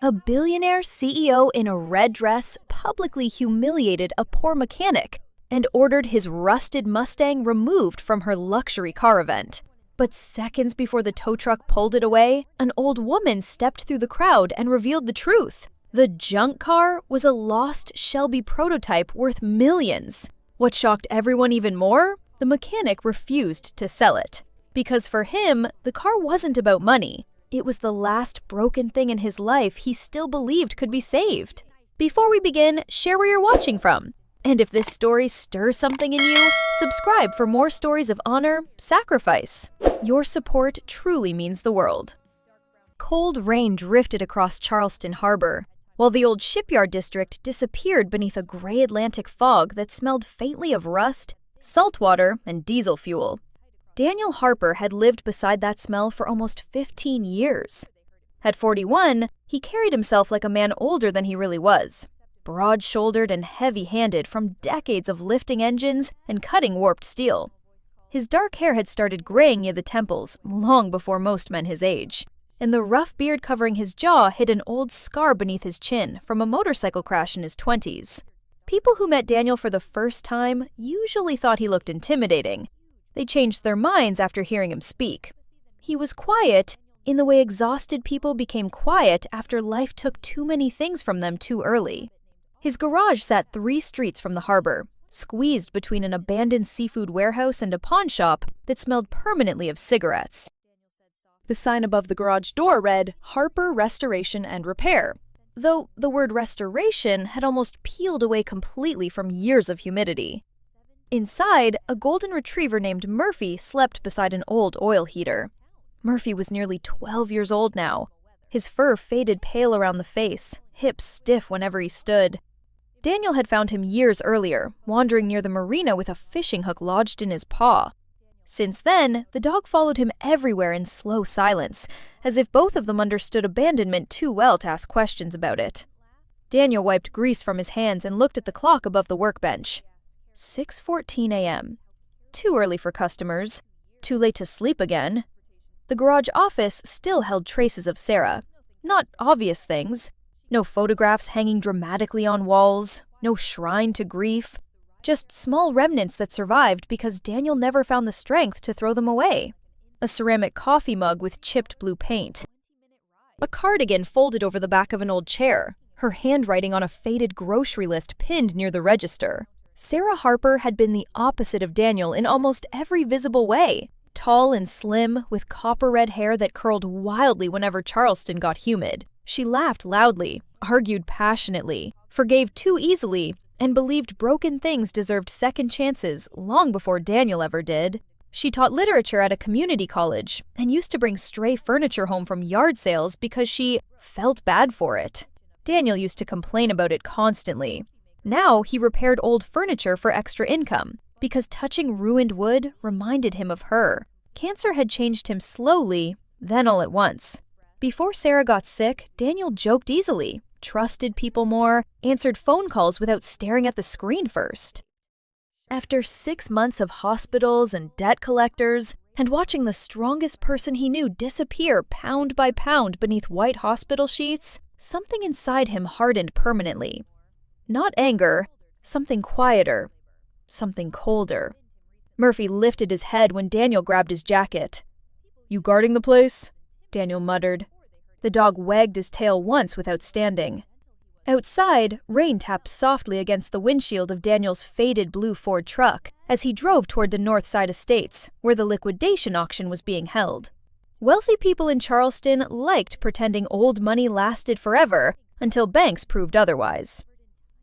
A billionaire CEO in a red dress publicly humiliated a poor mechanic and ordered his rusted Mustang removed from her luxury car event. But seconds before the tow truck pulled it away, an old woman stepped through the crowd and revealed the truth. The junk car was a lost Shelby prototype worth millions. What shocked everyone even more? The mechanic refused to sell it. Because for him, the car wasn't about money. It was the last broken thing in his life he still believed could be saved. Before we begin, share where you're watching from. And if this story stirs something in you, subscribe for more stories of honor, sacrifice. Your support truly means the world. Cold rain drifted across Charleston Harbor, while the old shipyard district disappeared beneath a gray Atlantic fog that smelled faintly of rust, saltwater, and diesel fuel. Daniel Harper had lived beside that smell for almost 15 years. At 41, he carried himself like a man older than he really was, broad-shouldered and heavy-handed from decades of lifting engines and cutting warped steel. His dark hair had started graying near the temples long before most men his age, and the rough beard covering his jaw hid an old scar beneath his chin from a motorcycle crash in his 20s. People who met Daniel for the first time usually thought he looked intimidating. They changed their minds after hearing him speak. He was quiet in the way exhausted people became quiet after life took too many things from them too early. His garage sat 3 streets from the harbor, squeezed between an abandoned seafood warehouse and a pawn shop that smelled permanently of cigarettes. The sign above the garage door read, "Harper Restoration and Repair," though the word restoration had almost peeled away completely from years of humidity. Inside, a golden retriever named Murphy slept beside an old oil heater. Murphy was nearly 12 years old now. His fur faded pale around the face, hips stiff whenever he stood. Daniel had found him years earlier, wandering near the marina with a fishing hook lodged in his paw. Since then, the dog followed him everywhere in slow silence, as if both of them understood abandonment too well to ask questions about it. Daniel wiped grease from his hands and looked at the clock above the workbench. 6:14 a.m. Too early for customers. Too late to sleep again. The garage office still held traces of Sarah. Not obvious things. No photographs hanging dramatically on walls. No shrine to grief. Just small remnants that survived because Daniel never found the strength to throw them away. A ceramic coffee mug with chipped blue paint. A cardigan folded over the back of an old chair. Her handwriting on a faded grocery list pinned near the register. Sarah Harper had been the opposite of Daniel in almost every visible way. Tall and slim, with copper-red hair that curled wildly whenever Charleston got humid. She laughed loudly, argued passionately, forgave too easily, and believed broken things deserved second chances long before Daniel ever did. She taught literature at a community college and used to bring stray furniture home from yard sales because she felt bad for it. Daniel used to complain about it constantly. Now he repaired old furniture for extra income because touching ruined wood reminded him of her. Cancer had changed him slowly, then all at once. Before Sarah got sick, Daniel joked easily, trusted people more, answered phone calls without staring at the screen first. After 6 months of hospitals and debt collectors, and watching the strongest person he knew disappear pound by pound beneath white hospital sheets, something inside him hardened permanently. Not anger, something quieter, something colder. Murphy lifted his head when Daniel grabbed his jacket. "You guarding the place?" Daniel muttered. The dog wagged his tail once without standing. Outside, rain tapped softly against the windshield of Daniel's faded blue Ford truck as he drove toward the Northside Estates, where the liquidation auction was being held. Wealthy people in Charleston liked pretending old money lasted forever until banks proved otherwise.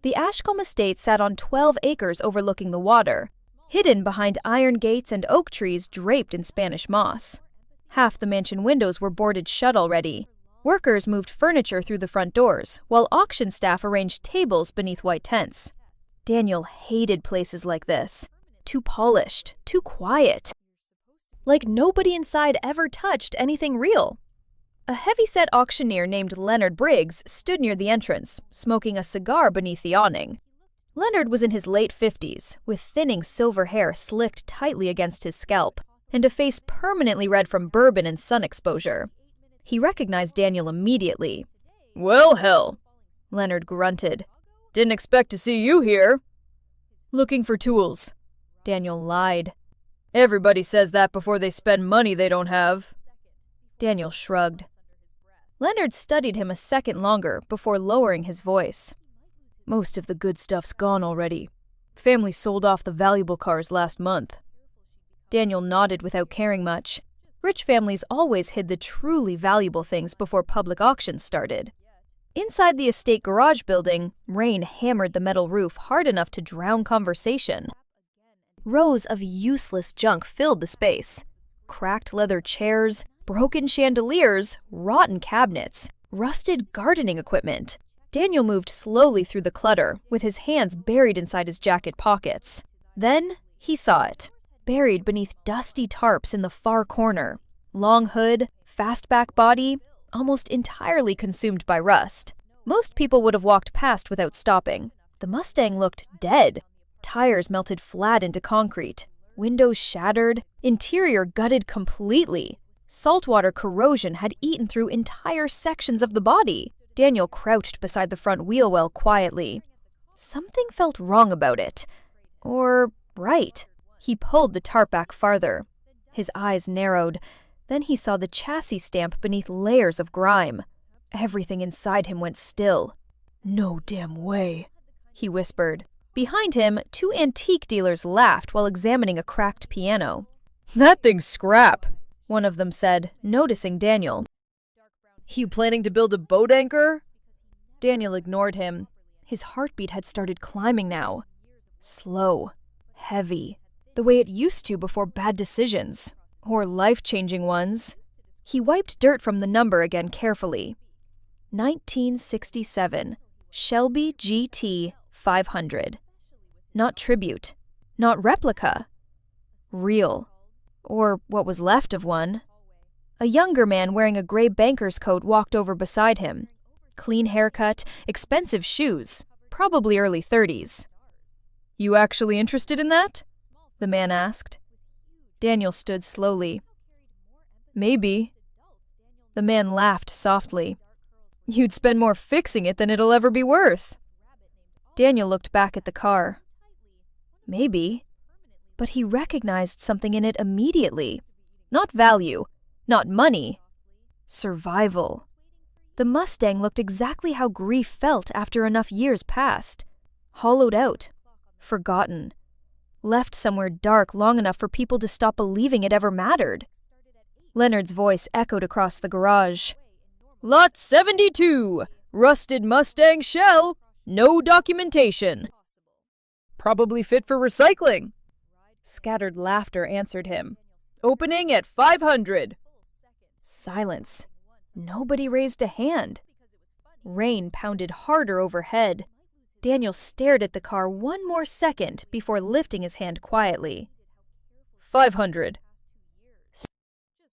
The Ashcombe estate sat on 12 acres overlooking the water, hidden behind iron gates and oak trees draped in Spanish moss. Half the mansion windows were boarded shut already. Workers moved furniture through the front doors, while auction staff arranged tables beneath white tents. Daniel hated places like this. Too polished, too quiet. Like nobody inside ever touched anything real. A heavy-set auctioneer named Leonard Briggs stood near the entrance, smoking a cigar beneath the awning. Leonard was in his late 50s, with thinning silver hair slicked tightly against his scalp, and a face permanently red from bourbon and sun exposure. He recognized Daniel immediately. Well, hell, Leonard grunted. Didn't expect to see you here. Looking for tools, Daniel lied. Everybody says that before they spend money they don't have. Daniel shrugged. Leonard studied him a second longer before lowering his voice. Most of the good stuff's gone already. Family sold off the valuable cars last month. Daniel nodded without caring much. Rich families always hid the truly valuable things before public auctions started. Inside the estate garage building, rain hammered the metal roof hard enough to drown conversation. Rows of useless junk filled the space. Cracked leather chairs, broken chandeliers, rotten cabinets, rusted gardening equipment. Daniel moved slowly through the clutter, with his hands buried inside his jacket pockets. Then he saw it, buried beneath dusty tarps in the far corner. Long hood, fastback body, almost entirely consumed by rust. Most people would have walked past without stopping. The Mustang looked dead. Tires melted flat into concrete. Windows shattered. Interior gutted completely. Saltwater corrosion had eaten through entire sections of the body. Daniel crouched beside the front wheel well quietly. Something felt wrong about it. Or right. He pulled the tarp back farther. His eyes narrowed. Then he saw the chassis stamp beneath layers of grime. Everything inside him went still. No damn way, he whispered. Behind him, two antique dealers laughed while examining a cracked piano. That thing's scrap, one of them said, noticing Daniel. You planning to build a boat anchor? Daniel ignored him. His heartbeat had started climbing now. Slow, heavy, the way it used to before bad decisions. Or life-changing ones. He wiped dirt from the number again carefully. 1967, Shelby GT 500. Not tribute. Not replica. Real. Or what was left of one. A younger man wearing a gray banker's coat walked over beside him. Clean haircut, expensive shoes. Probably early 30s. You actually interested in that? The man asked. Daniel stood slowly. Maybe. The man laughed softly. You'd spend more fixing it than it'll ever be worth. Daniel looked back at the car. Maybe. But he recognized something in it immediately. Not value, not money. Survival. The Mustang looked exactly how grief felt after enough years passed. Hollowed out. Forgotten. Left somewhere dark long enough for people to stop believing it ever mattered. Leonard's voice echoed across the garage. Lot 72! Rusted Mustang shell! No documentation! Probably fit for recycling! Scattered laughter answered him. Opening at 500! Silence. Nobody raised a hand. Rain pounded harder overhead. Daniel stared at the car one more second before lifting his hand quietly. 500.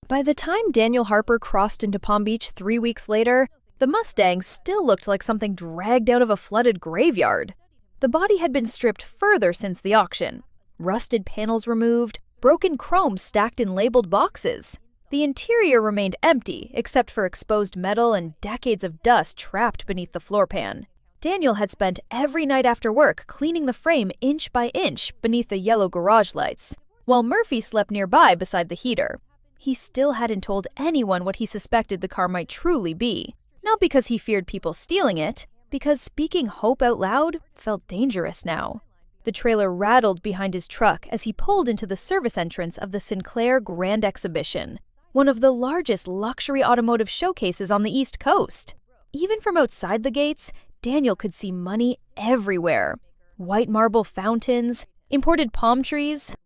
By the time Daniel Harper crossed into Palm Beach 3 weeks later, the Mustang still looked like something dragged out of a flooded graveyard. The body had been stripped further since the auction. Rusted panels removed, broken chrome stacked in labeled boxes. The interior remained empty except for exposed metal and decades of dust trapped beneath the floor pan. Daniel had spent every night after work cleaning the frame inch by inch beneath the yellow garage lights, while Murphy slept nearby beside the heater. He still hadn't told anyone what he suspected the car might truly be. Not because he feared people stealing it, because speaking hope out loud felt dangerous now. The trailer rattled behind his truck as he pulled into the service entrance of the Sinclair Grand Exhibition, one of the largest luxury automotive showcases on the East Coast. Even from outside the gates, Daniel could see money everywhere. White marble fountains, imported palm trees,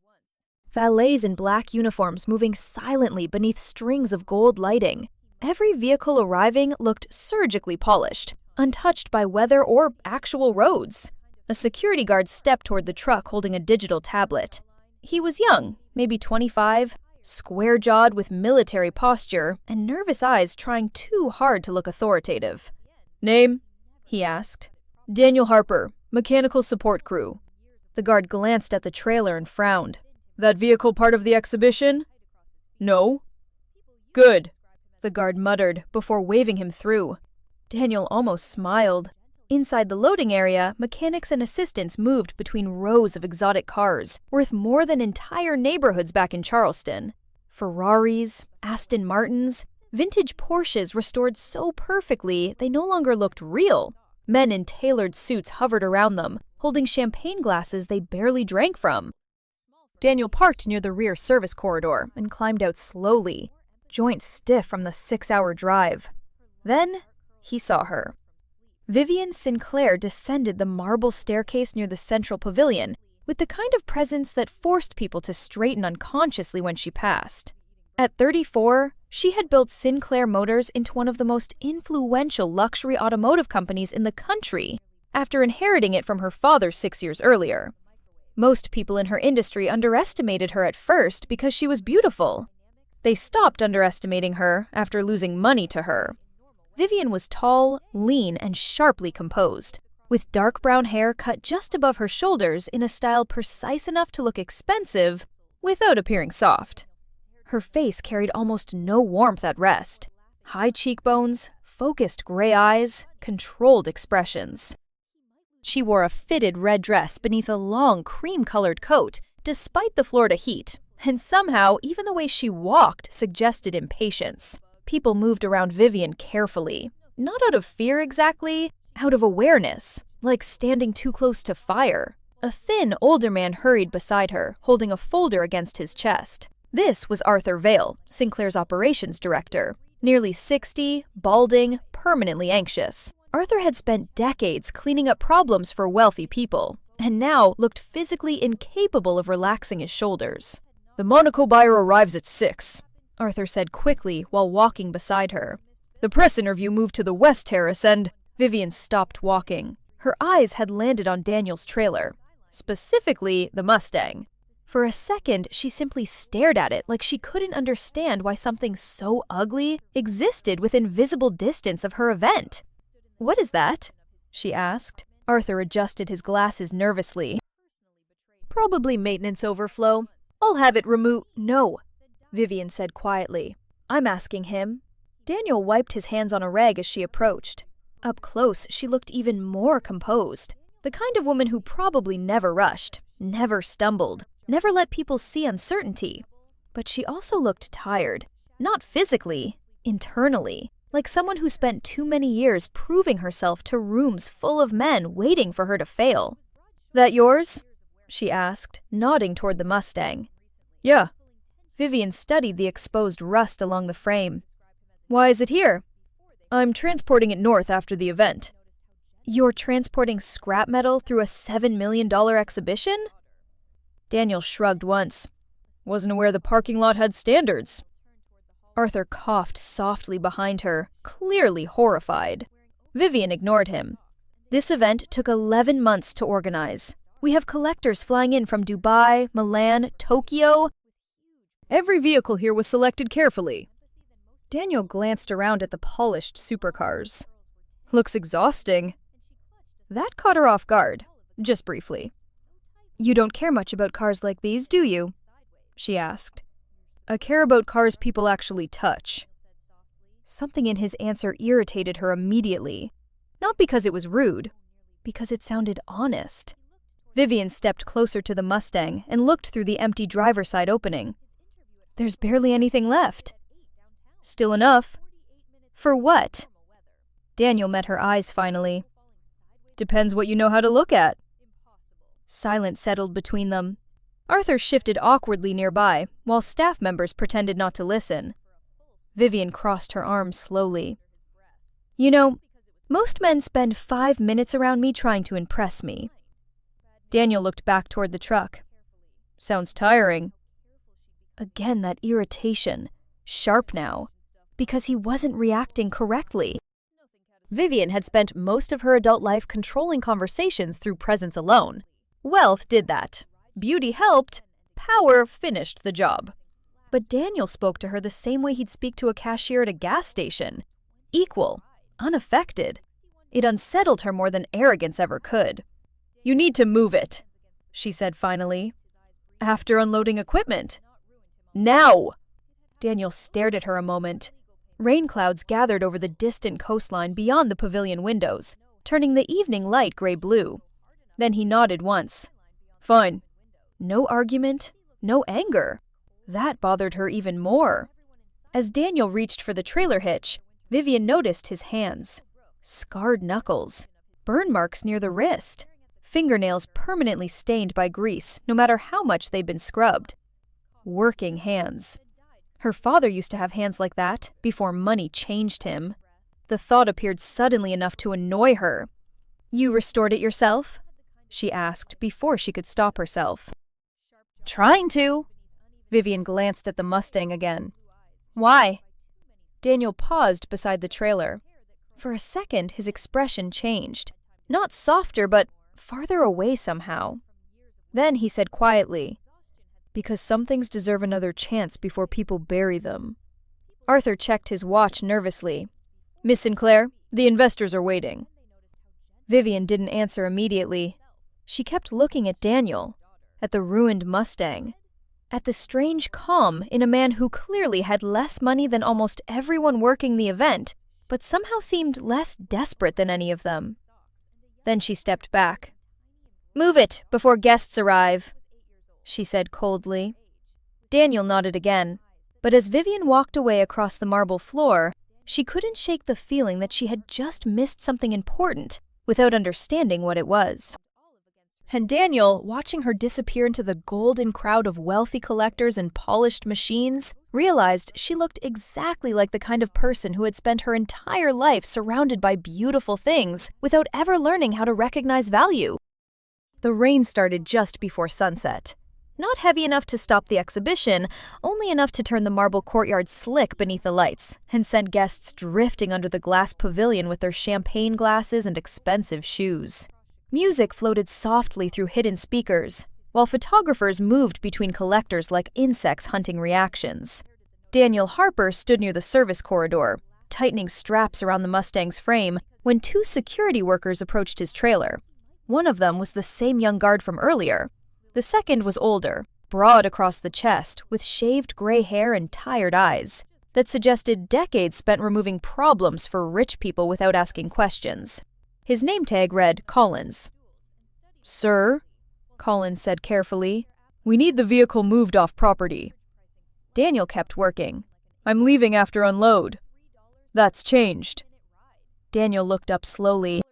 valets in black uniforms moving silently beneath strings of gold lighting. Every vehicle arriving looked surgically polished, untouched by weather or actual roads. A security guard stepped toward the truck holding a digital tablet. He was young, maybe 25, square-jawed with military posture and nervous eyes trying too hard to look authoritative. Name? He asked. Daniel Harper, mechanical support crew. The guard glanced at the trailer and frowned. That vehicle part of the exhibition? No. Good, the guard muttered before waving him through. Daniel almost smiled. Inside the loading area, mechanics and assistants moved between rows of exotic cars, worth more than entire neighborhoods back in Charleston. Ferraris, Aston Martins, vintage Porsches restored so perfectly they no longer looked real. Men in tailored suits hovered around them, holding champagne glasses they barely drank from. Daniel parked near the rear service corridor and climbed out slowly, joints stiff from the 6-hour drive. Then he saw her. Vivian Sinclair descended the marble staircase near the central pavilion with the kind of presence that forced people to straighten unconsciously when she passed. At 34, she had built Sinclair Motors into one of the most influential luxury automotive companies in the country, after inheriting it from her father 6 years earlier. Most people in her industry underestimated her at first because she was beautiful. They stopped underestimating her after losing money to her. Vivian was tall, lean, and sharply composed, with dark brown hair cut just above her shoulders in a style precise enough to look expensive without appearing soft. Her face carried almost no warmth at rest. High cheekbones, focused gray eyes, controlled expressions. She wore a fitted red dress beneath a long cream-colored coat, despite the Florida heat, and somehow even the way she walked suggested impatience. People moved around Vivian carefully, not out of fear exactly, out of awareness, like standing too close to fire. A thin, older man hurried beside her, holding a folder against his chest. This was Arthur Vale, Sinclair's operations director. Nearly 60, balding, permanently anxious. Arthur had spent decades cleaning up problems for wealthy people, and now looked physically incapable of relaxing his shoulders. "The Monaco buyer arrives at 6, Arthur said quickly while walking beside her. "The press interview moved to the West Terrace and—" Vivian stopped walking. Her eyes had landed on Daniel's trailer, specifically the Mustang. For a second, she simply stared at it like she couldn't understand why something so ugly existed within visible distance of her event. "What is that?" she asked. Arthur adjusted his glasses nervously. "Probably maintenance overflow. I'll have it removed." "No," Vivian said quietly. "I'm asking him." Daniel wiped his hands on a rag as she approached. Up close, she looked even more composed. The kind of woman who probably never rushed, never stumbled, never let people see uncertainty. But she also looked tired. Not physically, internally. Like someone who spent too many years proving herself to rooms full of men waiting for her to fail. "That yours?" she asked, nodding toward the Mustang. "Yeah." Vivian studied the exposed rust along the frame. "Why is it here?" "I'm transporting it north after the event." "You're transporting scrap metal through a $7 million exhibition?" Daniel shrugged once. "Wasn't aware the parking lot had standards." Arthur coughed softly behind her, clearly horrified. Vivian ignored him. "This event took 11 months to organize. We have collectors flying in from Dubai, Milan, Tokyo." "Every vehicle here was selected carefully." Daniel glanced around at the polished supercars. "Looks exhausting." That caught her off guard, just briefly. "You don't care much about cars like these, do you?" she asked. "I care about cars people actually touch." Something in his answer irritated her immediately. Not because it was rude, because it sounded honest. Vivian stepped closer to the Mustang and looked through the empty driver's side opening. "There's barely anything left." "Still enough." "For what?" Daniel met her eyes finally. "Depends what you know how to look at." Silence settled between them. Arthur shifted awkwardly nearby, while staff members pretended not to listen. Vivian crossed her arms slowly. "You know, most men spend 5 minutes around me trying to impress me." Daniel looked back toward the truck. "Sounds tiring." Again that irritation, sharp now, because he wasn't reacting correctly. Vivian had spent most of her adult life controlling conversations through presence alone. Wealth did that. Beauty helped. Power finished the job. But Daniel spoke to her the same way he'd speak to a cashier at a gas station. Equal, unaffected. It unsettled her more than arrogance ever could. "You need to move it," she said finally. "After unloading equipment." "Now!" Daniel stared at her a moment. Rain clouds gathered over the distant coastline beyond the pavilion windows, turning the evening light gray-blue. Then he nodded once. Fine. No argument, no anger. That bothered her even more. As Daniel reached for the trailer hitch, Vivian noticed his hands. Scarred knuckles, burn marks near the wrist, fingernails permanently stained by grease no matter how much they'd been scrubbed. Working hands. Her father used to have hands like that before money changed him. The thought appeared suddenly enough to annoy her. "You restored it yourself?" she asked before she could stop herself. Trying to. Vivian glanced at the Mustang again. Why? Daniel paused beside the trailer. For a second, his expression changed. Not softer, but farther away somehow. Then he said quietly, "Because some things deserve another chance before people bury them." Arthur checked his watch nervously. Miss Sinclair, the investors are waiting. Vivian didn't answer immediately. She kept looking at Daniel, at the ruined Mustang, at the strange calm in a man who clearly had less money than almost everyone working the event, but somehow seemed less desperate than any of them. Then she stepped back. "Move it before guests arrive," she said coldly. Daniel nodded again, but as Vivian walked away across the marble floor, she couldn't shake the feeling that she had just missed something important without understanding what it was. And Daniel, watching her disappear into the golden crowd of wealthy collectors and polished machines, realized she looked exactly like the kind of person who had spent her entire life surrounded by beautiful things without ever learning how to recognize value. The rain started just before sunset. Not heavy enough to stop the exhibition, only enough to turn the marble courtyard slick beneath the lights and send guests drifting under the glass pavilion with their champagne glasses and expensive shoes. Music floated softly through hidden speakers, while photographers moved between collectors like insects hunting reactions. Daniel Harper stood near the service corridor, tightening straps around the Mustang's frame, when two security workers approached his trailer. One of them was the same young guard from earlier. The second was older, broad across the chest, with shaved gray hair and tired eyes that suggested decades spent removing problems for rich people without asking questions. His name tag read Collins. "Sir," Collins said carefully, "we need the vehicle moved off property." Daniel kept working. "I'm leaving after unload." "That's changed." Daniel looked up slowly.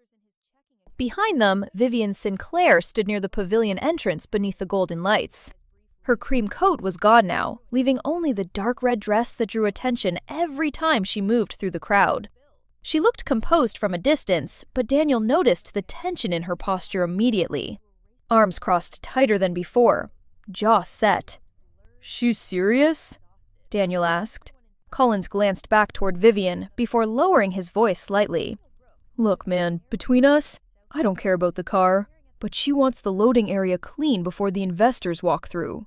Behind them, Vivian Sinclair stood near the pavilion entrance beneath the golden lights. Her cream coat was gone now, leaving only the dark red dress that drew attention every time she moved through the crowd. She looked composed from a distance, but Daniel noticed the tension in her posture immediately. Arms crossed tighter than before, jaw set. "She's serious?" Daniel asked. Collins glanced back toward Vivian before lowering his voice slightly. "Look, man, between us, I don't care about the car, but she wants the loading area clean before the investors walk through."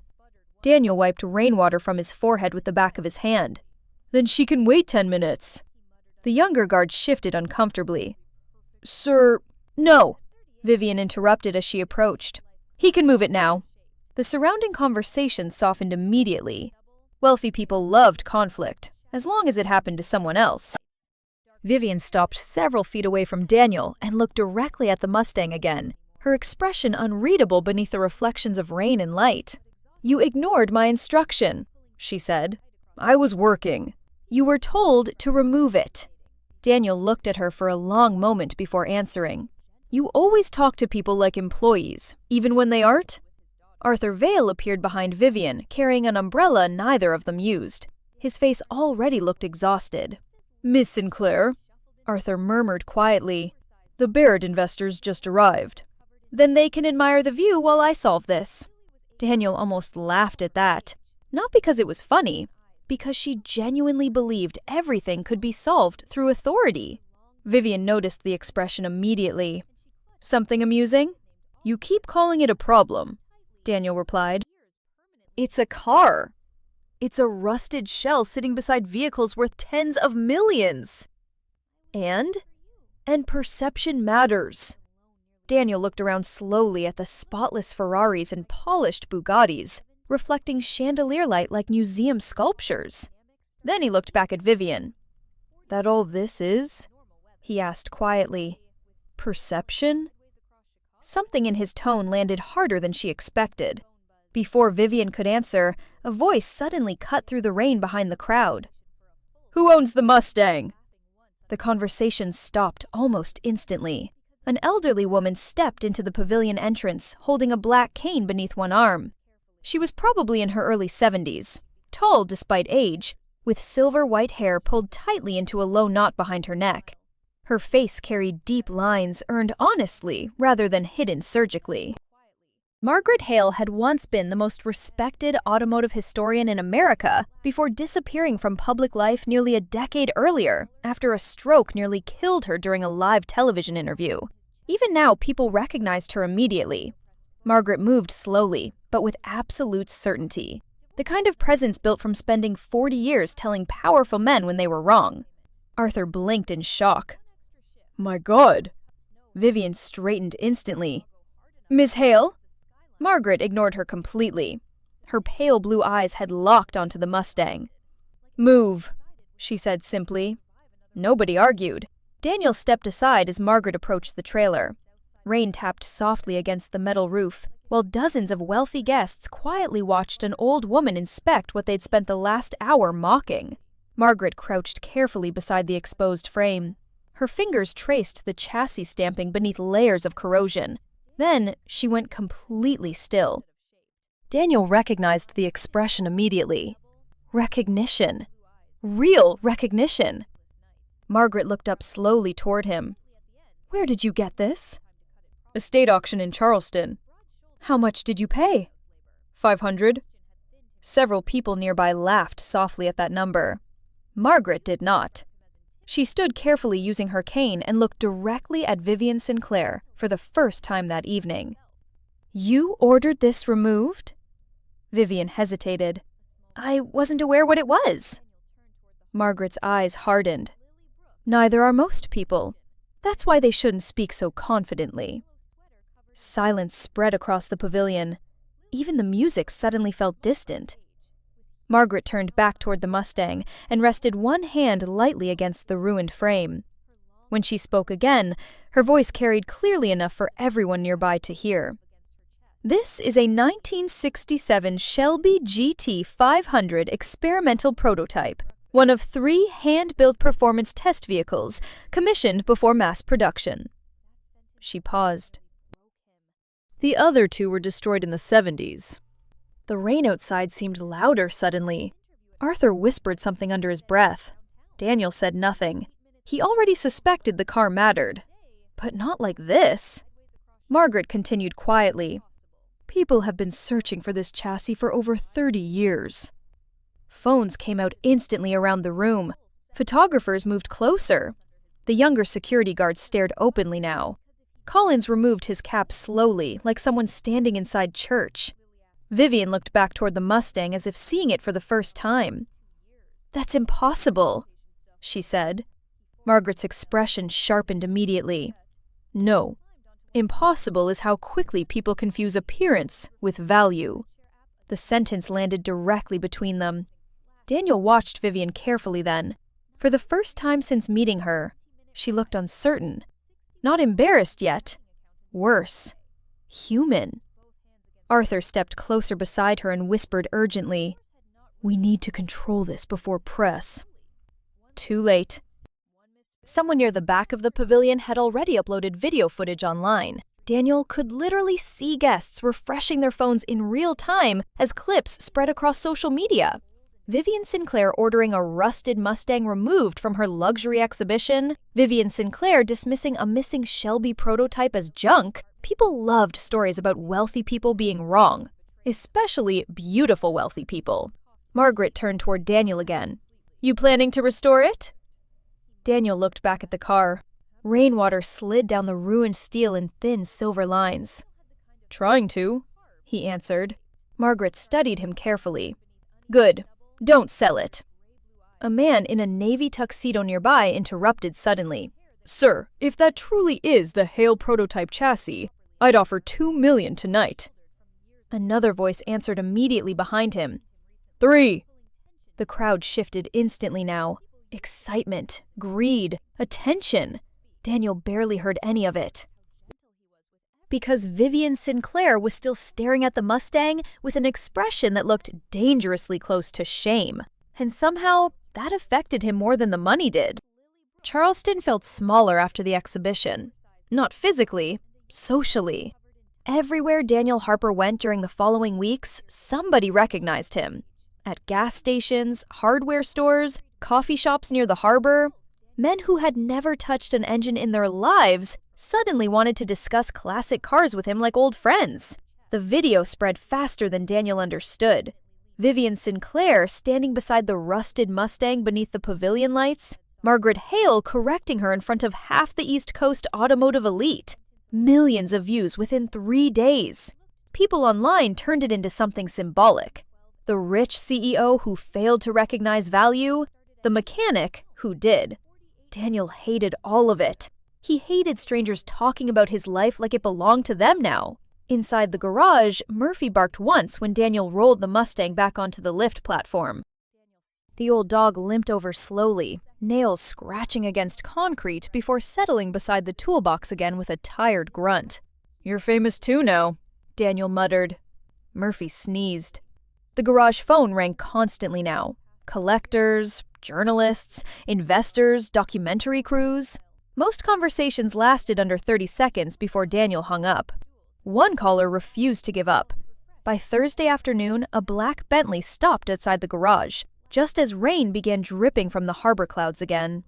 Daniel wiped rainwater from his forehead with the back of his hand. "Then she can wait 10 minutes. The younger guard shifted uncomfortably. "Sir—" "No," Vivian interrupted as she approached. "He can move it now." The surrounding conversation softened immediately. Wealthy people loved conflict, as long as it happened to someone else. Vivian stopped several feet away from Daniel and looked directly at the Mustang again, her expression unreadable beneath the reflections of rain and light. "You ignored my instruction," she said. "I was working." "You were told to remove it." Daniel looked at her for a long moment before answering. "You always talk to people like employees, even when they aren't?" Arthur Vale appeared behind Vivian, carrying an umbrella neither of them used. His face already looked exhausted. "Miss Sinclair," Arthur murmured quietly, "the Barrett investors just arrived." "Then they can admire the view while I solve this." Daniel almost laughed at that, not because it was funny, because she genuinely believed everything could be solved through authority. Vivian noticed the expression immediately. "Something amusing?" "You keep calling it a problem," Daniel replied. "It's a car. It's a rusted shell sitting beside vehicles worth tens of millions. And perception matters." Daniel looked around slowly at the spotless Ferraris and polished Bugattis, reflecting chandelier light like museum sculptures. Then he looked back at Vivian. That all this is? He asked quietly. Perception? Something in his tone landed harder than she expected. Before Vivian could answer, a voice suddenly cut through the rain behind the crowd. Who owns the Mustang? The conversation stopped almost instantly. An elderly woman stepped into the pavilion entrance, holding a black cane beneath one arm. She was probably in her early 70s, tall despite age, with silver white hair pulled tightly into a low knot behind her neck. Her face carried deep lines earned honestly rather than hidden surgically. Margaret Hale had once been the most respected automotive historian in America before disappearing from public life nearly a decade earlier after a stroke nearly killed her during a live television interview. Even now, people recognized her immediately. Margaret moved slowly, but with absolute certainty. The kind of presence built from spending 40 years telling powerful men when they were wrong. Arthur blinked in shock. My God. Vivian straightened instantly. Miss Hale? Margaret ignored her completely. Her pale blue eyes had locked onto the Mustang. Move, she said simply. Nobody argued. Daniel stepped aside as Margaret approached the trailer. Rain tapped softly against the metal roof, while dozens of wealthy guests quietly watched an old woman inspect what they'd spent the last hour mocking. Margaret crouched carefully beside the exposed frame. Her fingers traced the chassis stamping beneath layers of corrosion. Then she went completely still. Daniel recognized the expression immediately. Recognition. Real recognition. Margaret looked up slowly toward him. Where did you get this? Estate auction in Charleston. How much did you pay? $500. Several people nearby laughed softly at that number. Margaret did not. She stood carefully using her cane and looked directly at Vivian Sinclair for the first time that evening. You ordered this removed? Vivian hesitated. I wasn't aware what it was. Margaret's eyes hardened. Neither are most people. That's why they shouldn't speak so confidently. Silence spread across the pavilion. Even the music suddenly felt distant. Margaret turned back toward the Mustang and rested one hand lightly against the ruined frame. When she spoke again, her voice carried clearly enough for everyone nearby to hear. This is a 1967 Shelby GT 500 experimental prototype, one of 3 hand-built performance test vehicles commissioned before mass production. She paused. The other 2 were destroyed in the 70s. The rain outside seemed louder suddenly. Arthur whispered something under his breath. Daniel said nothing. He already suspected the car mattered. But not like this. Margaret continued quietly. People have been searching for this chassis for over 30 years. Phones came out instantly around the room. Photographers moved closer. The younger security guard stared openly now. Collins removed his cap slowly, like someone standing inside church. Vivian looked back toward the Mustang as if seeing it for the first time. That's impossible, she said. Margaret's expression sharpened immediately. No. Impossible is how quickly people confuse appearance with value. The sentence landed directly between them. Daniel watched Vivian carefully then. For the first time since meeting her, she looked uncertain. Not embarrassed yet. Worse. Human. Arthur stepped closer beside her and whispered urgently, We need to control this before press. Too late. Someone near the back of the pavilion had already uploaded video footage online. Daniel could literally see guests refreshing their phones in real time as clips spread across social media. Vivian Sinclair ordering a rusted Mustang removed from her luxury exhibition, Vivian Sinclair dismissing a missing Shelby prototype as junk. People loved stories about wealthy people being wrong, especially beautiful wealthy people. Margaret turned toward Daniel again. You planning to restore it? Daniel looked back at the car. Rainwater slid down the ruined steel in thin silver lines. Trying to, he answered. Margaret studied him carefully. Good. Don't sell it. A man in a navy tuxedo nearby interrupted suddenly. Sir, if that truly is the Hale prototype chassis, I'd offer $2 million tonight. Another voice answered immediately behind him. 3. The crowd shifted instantly now. excitement, greed, attention. Daniel barely heard any of it. Because Vivian Sinclair was still staring at the Mustang with an expression that looked dangerously close to shame. And somehow, that affected him more than the money did. Charleston felt smaller after the exhibition. Not physically, socially. Everywhere Daniel Harper went during the following weeks, somebody recognized him. At gas stations, hardware stores, coffee shops near the harbor, men who had never touched an engine in their lives suddenly wanted to discuss classic cars with him like old friends. The video spread faster than Daniel understood. Vivian Sinclair standing beside the rusted Mustang beneath the pavilion lights, Margaret Hale correcting her in front of half the East Coast automotive elite. Millions of views within 3 days. People online turned it into something symbolic. The rich CEO who failed to recognize value, the mechanic who did. Daniel hated all of it. He hated strangers talking about his life like it belonged to them now. Inside the garage, Murphy barked once when Daniel rolled the Mustang back onto the lift platform. The old dog limped over slowly, nails scratching against concrete before settling beside the toolbox again with a tired grunt. "You're famous too now," Daniel muttered. Murphy sneezed. The garage phone rang constantly now. Collectors, journalists, investors, documentary crews. Most conversations lasted under 30 seconds before Daniel hung up. One caller refused to give up. By Thursday afternoon, a black Bentley stopped outside the garage, just as rain began dripping from the harbor clouds again.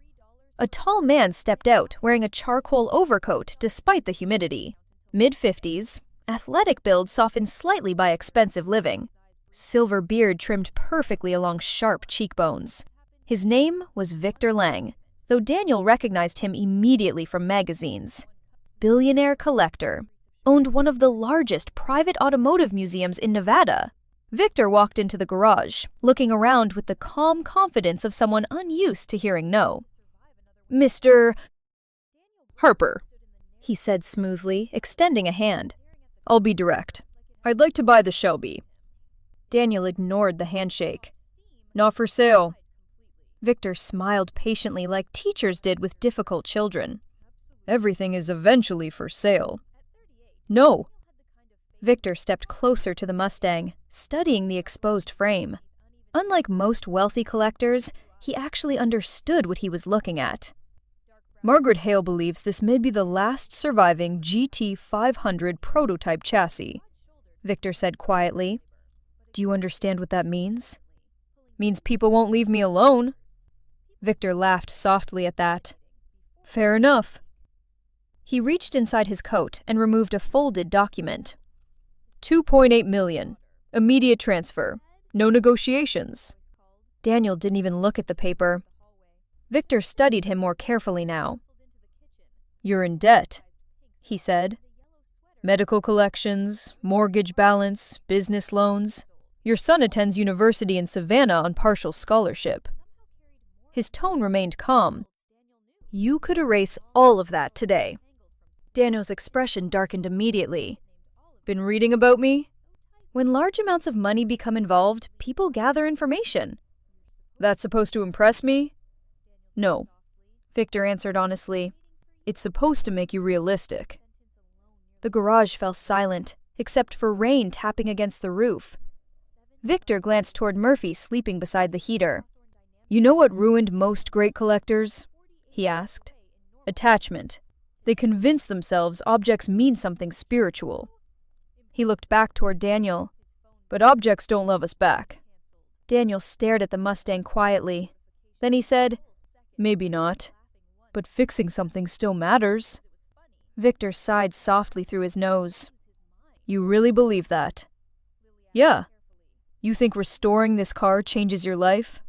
A tall man stepped out, wearing a charcoal overcoat despite the humidity. Mid-50s, athletic build softened slightly by expensive living. Silver beard trimmed perfectly along sharp cheekbones. His name was Victor Lang, though Daniel recognized him immediately from magazines. Billionaire collector. Owned one of the largest private automotive museums in Nevada. Victor walked into the garage, looking around with the calm confidence of someone unused to hearing no. "Mr. Harper," he said smoothly, extending a hand. "I'll be direct. I'd like to buy the Shelby." Daniel ignored the handshake. "Not for sale." Victor smiled patiently like teachers did with difficult children. "Everything is eventually for sale." "No." Victor stepped closer to the Mustang, studying the exposed frame. Unlike most wealthy collectors, he actually understood what he was looking at. "Margaret Hale believes this may be the last surviving GT 500 prototype chassis," Victor said quietly. "Do you understand what that means?" "Means people won't leave me alone." Victor laughed softly at that. "Fair enough." He reached inside his coat and removed a folded document. 2.8 million. Immediate transfer. No negotiations. Daniel didn't even look at the paper. Victor studied him more carefully now. "You're in debt," he said. "Medical collections, mortgage balance, business loans. Your son attends university in Savannah on partial scholarship." His tone remained calm. "You could erase all of that today." Daniel's expression darkened immediately. "Been reading about me?" When large amounts of money become involved, people gather information. "That's supposed to impress me?" "No," Victor answered honestly. "It's supposed to make you realistic." The garage fell silent, except for rain tapping against the roof. Victor glanced toward Murphy sleeping beside the heater. "You know what ruined most great collectors?" he asked. "Attachment. They convince themselves objects mean something spiritual." He looked back toward Daniel. "But objects don't love us back." Daniel stared at the Mustang quietly. Then he said, "Maybe not. But fixing something still matters." Victor sighed softly through his nose. "You really believe that?" "Yeah." "You think restoring this car changes your life?"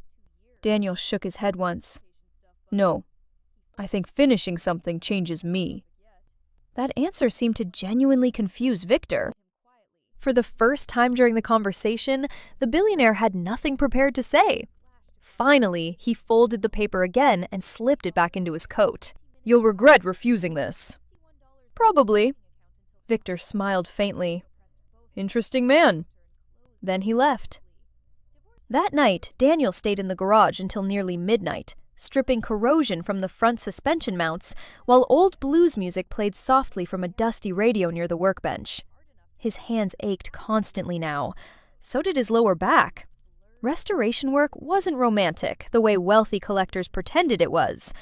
Daniel shook his head once. "No. I think finishing something changes me." That answer seemed to genuinely confuse Victor. For the first time during the conversation, the billionaire had nothing prepared to say. Finally, he folded the paper again and slipped it back into his coat. "You'll regret refusing this." "Probably." Victor smiled faintly. "Interesting man." Then he left. That night, Daniel stayed in the garage until nearly midnight, stripping corrosion from the front suspension mounts, while old blues music played softly from a dusty radio near the workbench. His hands ached constantly now. So did his lower back. Restoration work wasn't romantic, the way wealthy collectors pretended it was.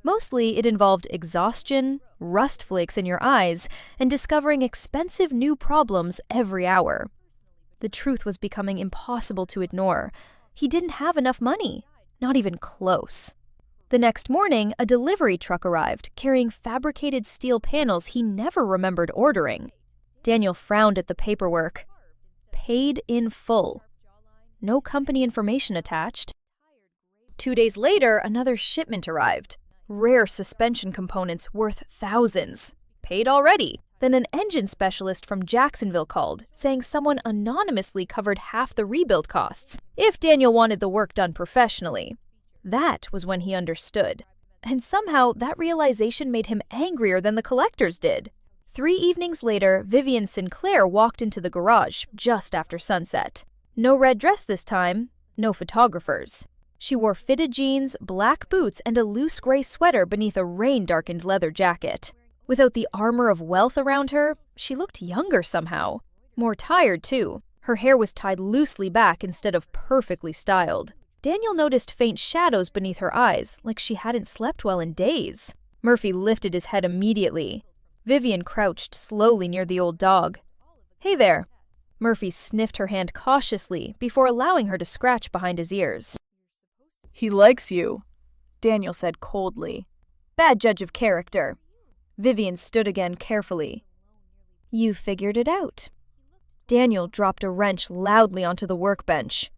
Mostly, it involved exhaustion, rust flakes in your eyes, and discovering expensive new problems every hour. The truth was becoming impossible to ignore. He didn't have enough money. Not even close. The next morning, a delivery truck arrived, carrying fabricated steel panels he never remembered ordering. Daniel frowned at the paperwork. Paid in full. No company information attached. 2 days later, another shipment arrived. Rare suspension components worth thousands. Paid already. Then an engine specialist from Jacksonville called, saying someone anonymously covered half the rebuild costs, if Daniel wanted the work done professionally. That was when he understood. And somehow, that realization made him angrier than the collectors did. 3 evenings later, Vivian Sinclair walked into the garage just after sunset. No red dress this time, no photographers. She wore fitted jeans, black boots, and a loose gray sweater beneath a rain-darkened leather jacket. Without the armor of wealth around her, she looked younger somehow. More tired, too. Her hair was tied loosely back instead of perfectly styled. Daniel noticed faint shadows beneath her eyes, like she hadn't slept well in days. Murphy lifted his head immediately. Vivian crouched slowly near the old dog. "Hey there." Murphy sniffed her hand cautiously before allowing her to scratch behind his ears. He likes you, Daniel said coldly. Bad judge of character. Vivian stood again carefully. You figured it out. Daniel dropped a wrench loudly onto the workbench.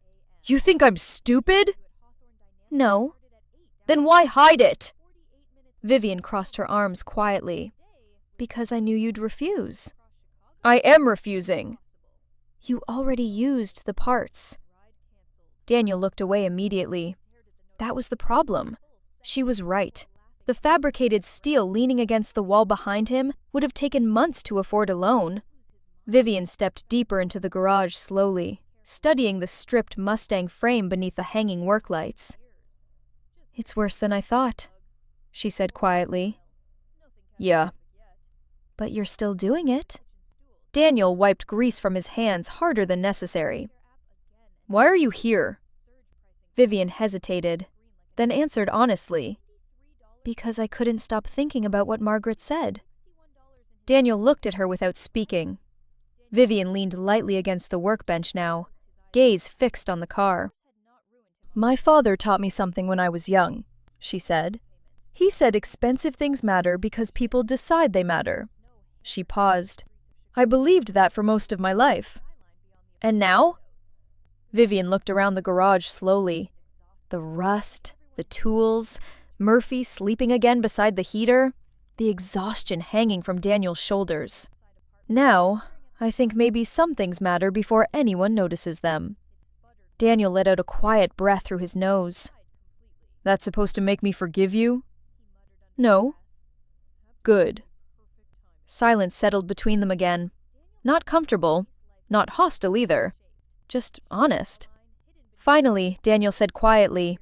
You think I'm stupid? No. Then why hide it? Vivian crossed her arms quietly. Because I knew you'd refuse. I am refusing. You already used the parts. Daniel looked away immediately. That was the problem. She was right. The fabricated steel leaning against the wall behind him would have taken months to afford alone. Vivian stepped deeper into the garage slowly, studying the stripped Mustang frame beneath the hanging work lights. It's worse than I thought, she said quietly. Yeah. But you're still doing it. Daniel wiped grease from his hands harder than necessary. Why are you here? Vivian hesitated, then answered honestly. Because I couldn't stop thinking about what Margaret said. Daniel looked at her without speaking. Vivian leaned lightly against the workbench now, gaze fixed on the car. My father taught me something when I was young, she said. He said expensive things matter because people decide they matter. She paused. I believed that for most of my life. And now? Vivian looked around the garage slowly. The rust, the tools, Murphy sleeping again beside the heater, the exhaustion hanging from Daniel's shoulders. Now, I think maybe some things matter before anyone notices them. Daniel let out a quiet breath through his nose. That's supposed to make me forgive you? No. Good. Silence settled between them again. Not comfortable, not hostile either, just honest. Finally, Daniel said quietly,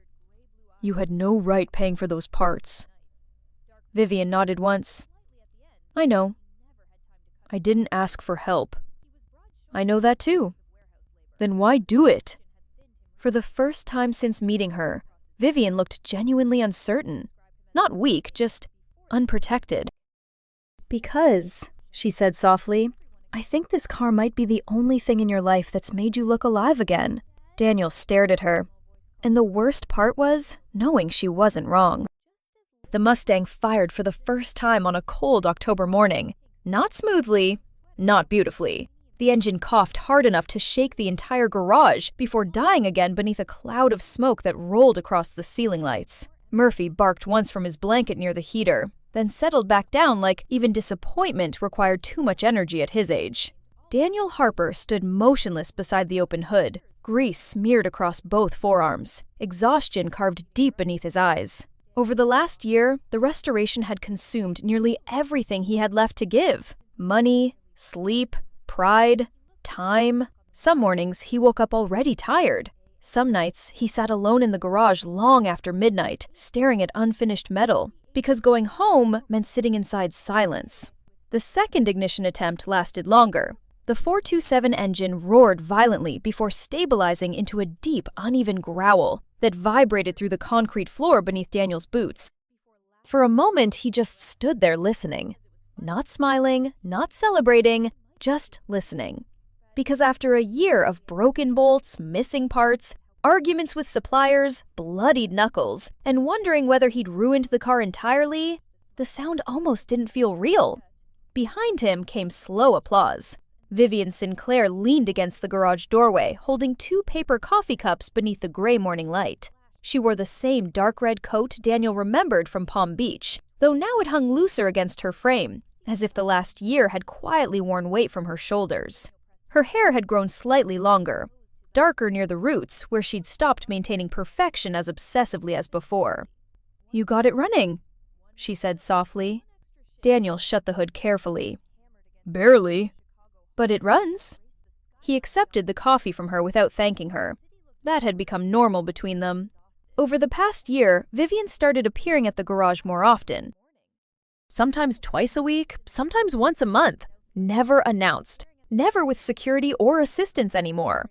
You had no right paying for those parts. Vivian nodded once. I know. I didn't ask for help. I know that too. Then why do it? For the first time since meeting her, Vivian looked genuinely uncertain. Not weak, just unprotected. Because, she said softly, I think this car might be the only thing in your life that's made you look alive again. Daniel stared at her. And the worst part was knowing she wasn't wrong. The Mustang fired for the first time on a cold October morning. Not smoothly, not beautifully. The engine coughed hard enough to shake the entire garage before dying again beneath a cloud of smoke that rolled across the ceiling lights. Murphy barked once from his blanket near the heater, then settled back down like even disappointment required too much energy at his age. Daniel Harper stood motionless beside the open hood, grease smeared across both forearms, exhaustion carved deep beneath his eyes. Over the last year, the restoration had consumed nearly everything he had left to give. Money, sleep, pride, time. Some mornings he woke up already tired. Some nights, he sat alone in the garage long after midnight, staring at unfinished metal, because going home meant sitting inside silence. The second ignition attempt lasted longer. The 427 engine roared violently before stabilizing into a deep, uneven growl that vibrated through the concrete floor beneath Daniel's boots. For a moment, he just stood there listening. Not smiling, not celebrating, just listening. Because after a year of broken bolts, missing parts, arguments with suppliers, bloodied knuckles, and wondering whether he'd ruined the car entirely, the sound almost didn't feel real. Behind him came slow applause. Vivian Sinclair leaned against the garage doorway, holding 2 paper coffee cups beneath the gray morning light. She wore the same dark red coat Daniel remembered from Palm Beach, though now it hung looser against her frame, as if the last year had quietly worn weight from her shoulders. Her hair had grown slightly longer, darker near the roots, where she'd stopped maintaining perfection as obsessively as before. "You got it running," she said softly. Daniel shut the hood carefully. "Barely." "But it runs." He accepted the coffee from her without thanking her. That had become normal between them. Over the past year, Vivian started appearing at the garage more often. Sometimes twice a week, sometimes once a month. Never announced. Never with security or assistance anymore.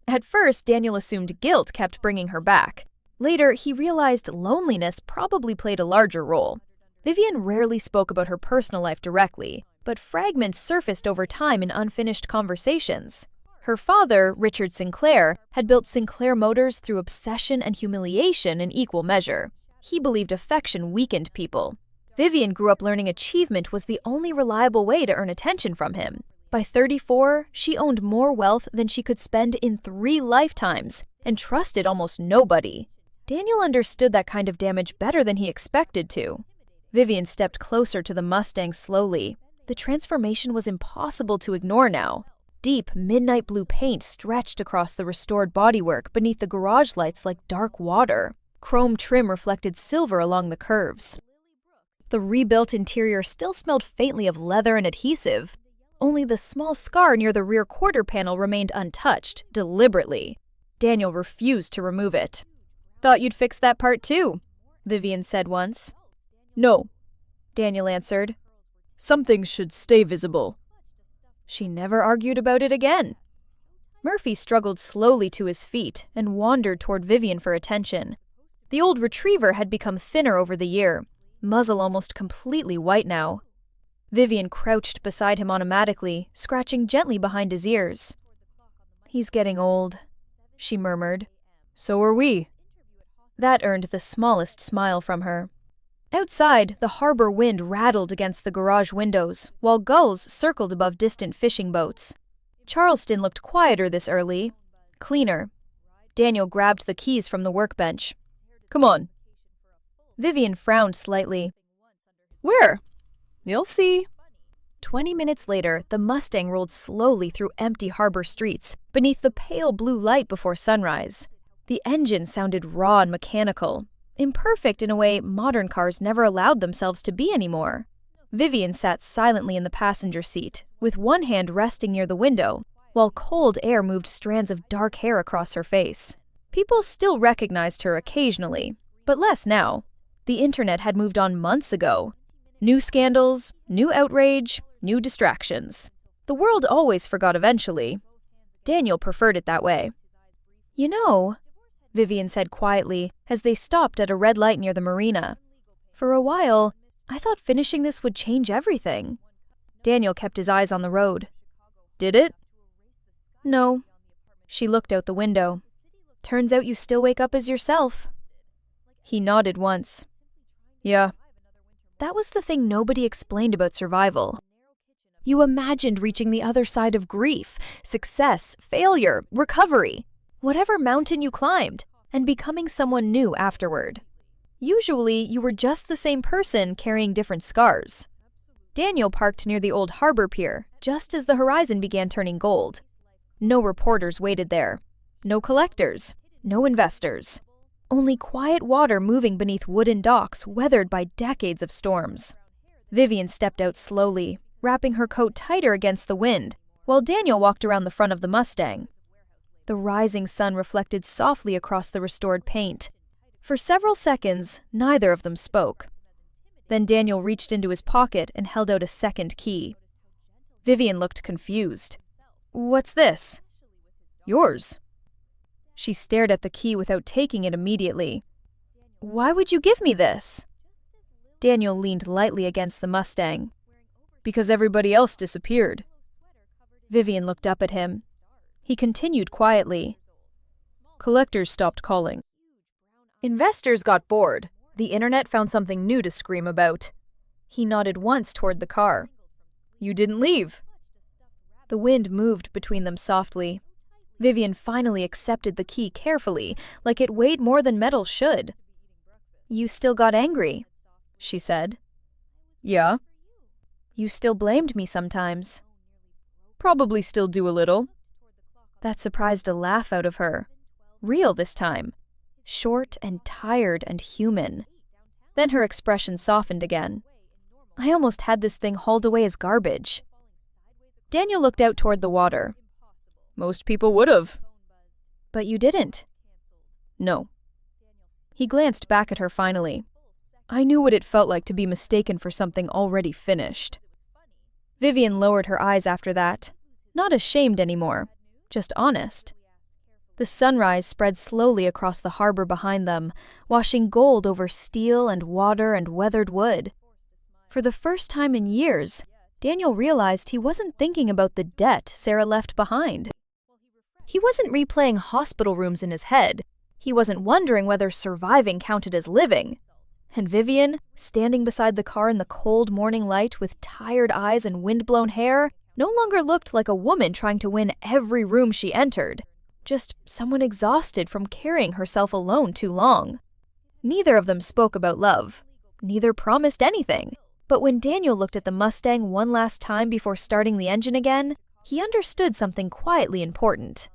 At first, Daniel assumed guilt kept bringing her back. Later, he realized loneliness probably played a larger role. Vivian rarely spoke about her personal life directly, but fragments surfaced over time in unfinished conversations. Her father, Richard Sinclair, had built Sinclair Motors through obsession and humiliation in equal measure. He believed affection weakened people. Vivian grew up learning achievement was the only reliable way to earn attention from him. By 34, she owned more wealth than she could spend in 3 lifetimes and trusted almost nobody. Daniel understood that kind of damage better than he expected to. Vivian stepped closer to the Mustang slowly. The transformation was impossible to ignore now. Deep, midnight blue paint stretched across the restored bodywork beneath the garage lights like dark water. Chrome trim reflected silver along the curves. The rebuilt interior still smelled faintly of leather and adhesive. Only the small scar near the rear quarter panel remained untouched, deliberately. Daniel refused to remove it. "Thought you'd fix that part too," Vivian said once. "No," Daniel answered. "Some things should stay visible." She never argued about it again. Murphy struggled slowly to his feet and wandered toward Vivian for attention. The old retriever had become thinner over the year, muzzle almost completely white now. Vivian crouched beside him automatically, scratching gently behind his ears. "He's getting old," she murmured. "So are we." That earned the smallest smile from her. Outside, the harbor wind rattled against the garage windows, while gulls circled above distant fishing boats. Charleston looked quieter this early, cleaner. Daniel grabbed the keys from the workbench. "Come on." Vivian frowned slightly. "Where?" "You'll see." 20 minutes later, the Mustang rolled slowly through empty harbor streets, beneath the pale blue light before sunrise. The engine sounded raw and mechanical, imperfect in a way modern cars never allowed themselves to be anymore. Vivian sat silently in the passenger seat, with one hand resting near the window, while cold air moved strands of dark hair across her face. People still recognized her occasionally, but less now. The internet had moved on months ago. New scandals, new outrage, new distractions. The world always forgot eventually. Daniel preferred it that way. "You know," Vivian said quietly as they stopped at a red light near the marina, "for a while, I thought finishing this would change everything." Daniel kept his eyes on the road. "Did it?" "No." She looked out the window. "Turns out you still wake up as yourself." He nodded once. "Yeah." That was the thing nobody explained about survival. You imagined reaching the other side of grief, success, failure, recovery, whatever mountain you climbed, and becoming someone new afterward. Usually, you were just the same person carrying different scars. Daniel parked near the old harbor pier, just as the horizon began turning gold. No reporters waited there. No collectors. No investors. Only quiet water moving beneath wooden docks weathered by decades of storms. Vivian stepped out slowly, wrapping her coat tighter against the wind, while Daniel walked around the front of the Mustang. The rising sun reflected softly across the restored paint. For several seconds, neither of them spoke. Then Daniel reached into his pocket and held out a second key. Vivian looked confused. "What's this?" "Yours." She stared at the key without taking it immediately. "Why would you give me this?" Daniel leaned lightly against the Mustang. "Because everybody else disappeared." Vivian looked up at him. He continued quietly. "Collectors stopped calling. Investors got bored. The internet found something new to scream about." He nodded once toward the car. "You didn't leave." The wind moved between them softly. Vivian finally accepted the key carefully, like it weighed more than metal should. "You still got angry," she said. "Yeah." "You still blamed me sometimes." "Probably still do a little." That surprised a laugh out of her. Real this time. Short and tired and human. Then her expression softened again. "I almost had this thing hauled away as garbage." Daniel looked out toward the water. "Most people would have." "But you didn't." "No." He glanced back at her finally. "I knew what it felt like to be mistaken for something already finished." Vivian lowered her eyes after that. Not ashamed anymore, just honest. The sunrise spread slowly across the harbor behind them, washing gold over steel and water and weathered wood. For the first time in years, Daniel realized he wasn't thinking about the debt Sarah left behind. He wasn't replaying hospital rooms in his head. He wasn't wondering whether surviving counted as living. And Vivian, standing beside the car in the cold morning light with tired eyes and wind-blown hair, no longer looked like a woman trying to win every room she entered. Just someone exhausted from carrying herself alone too long. Neither of them spoke about love. Neither promised anything. But when Daniel looked at the Mustang one last time before starting the engine again, he understood something quietly important.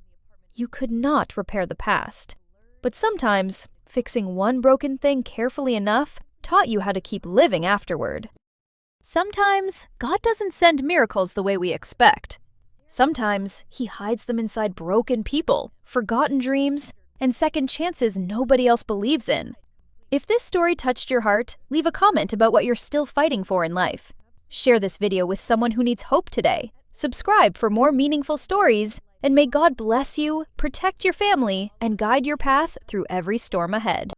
You could not repair the past. But sometimes, fixing one broken thing carefully enough taught you how to keep living afterward. Sometimes, God doesn't send miracles the way we expect. Sometimes, He hides them inside broken people, forgotten dreams, and second chances nobody else believes in. If this story touched your heart, leave a comment about what you're still fighting for in life. Share this video with someone who needs hope today. Subscribe for more meaningful stories, and may God bless you, protect your family, and guide your path through every storm ahead.